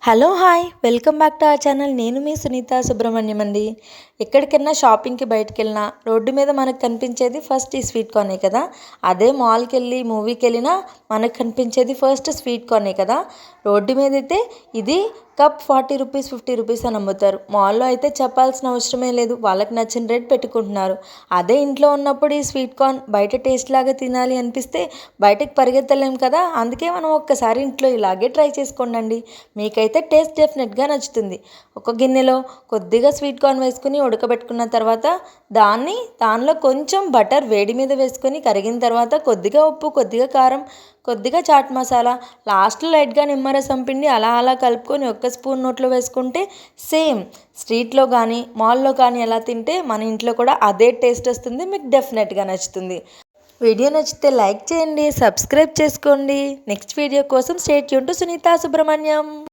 Hello hi welcome back to our channel. నేను మీ సునీత సుబ్రహ్మణ్యం అండి. ఎక్కడికైనా షాపింగ్కి బయటకు వెళ్ళినా రోడ్డు మీద మనకు కనిపించేది ఫస్ట్ ఈ స్వీట్ కార్నే కదా. అదే మాల్కి వెళ్ళి మూవీకి వెళ్ళినా మనకు కనిపించేది ఫస్ట్ స్వీట్ కార్నే కదా. రోడ్డు మీద అయితే ఇది కప్ 40 రూపీస్ 50 రూపీస్ అని అమ్ముతారు. మాల్లో అయితే చెప్పాల్సిన అవసరమే లేదు, వాళ్ళకి నచ్చిన రేట్ పెట్టుకుంటున్నారు. అదే ఇంట్లో ఉన్నప్పుడు ఈ స్వీట్ కార్న్ బయట టేస్ట్ లాగా తినాలి అనిపిస్తే బయటకు పరిగెత్తలేం కదా. అందుకే మనం ఒక్కసారి ఇంట్లో ఇలాగే ట్రై చేసుకోండి, మీకైతే టేస్ట్ డెఫినెట్గా నచ్చుతుంది. ఒక గిన్నెలో కొద్దిగా స్వీట్ కార్న్ వేసుకుని ఉడకబెట్టుకున్న తర్వాత దానిలో కొంచెం బటర్ వేడి మీద వేసుకొని కరిగిన తర్వాత కొద్దిగా ఉప్పు, కొద్దిగా కారం, కొద్దిగా చాట్ మసాలా, లాస్ట్లో లైట్గా నిమ్మరసం పిండి అలా అలా కలుపుకొని ఒక్క స్పూన్ నోట్లో వేసుకుంటే సేమ్ స్ట్రీట్లో కానీ మాల్లో కానీ ఎలా తింటే మన ఇంట్లో కూడా అదే టేస్ట్ వస్తుంది. మీకు డెఫినెట్గా నచ్చుతుంది. వీడియో నచ్చితే లైక్ చేయండి, సబ్స్క్రైబ్ చేసుకోండి. నెక్స్ట్ వీడియో కోసం stay tune to Sunitha Subrahmanyam.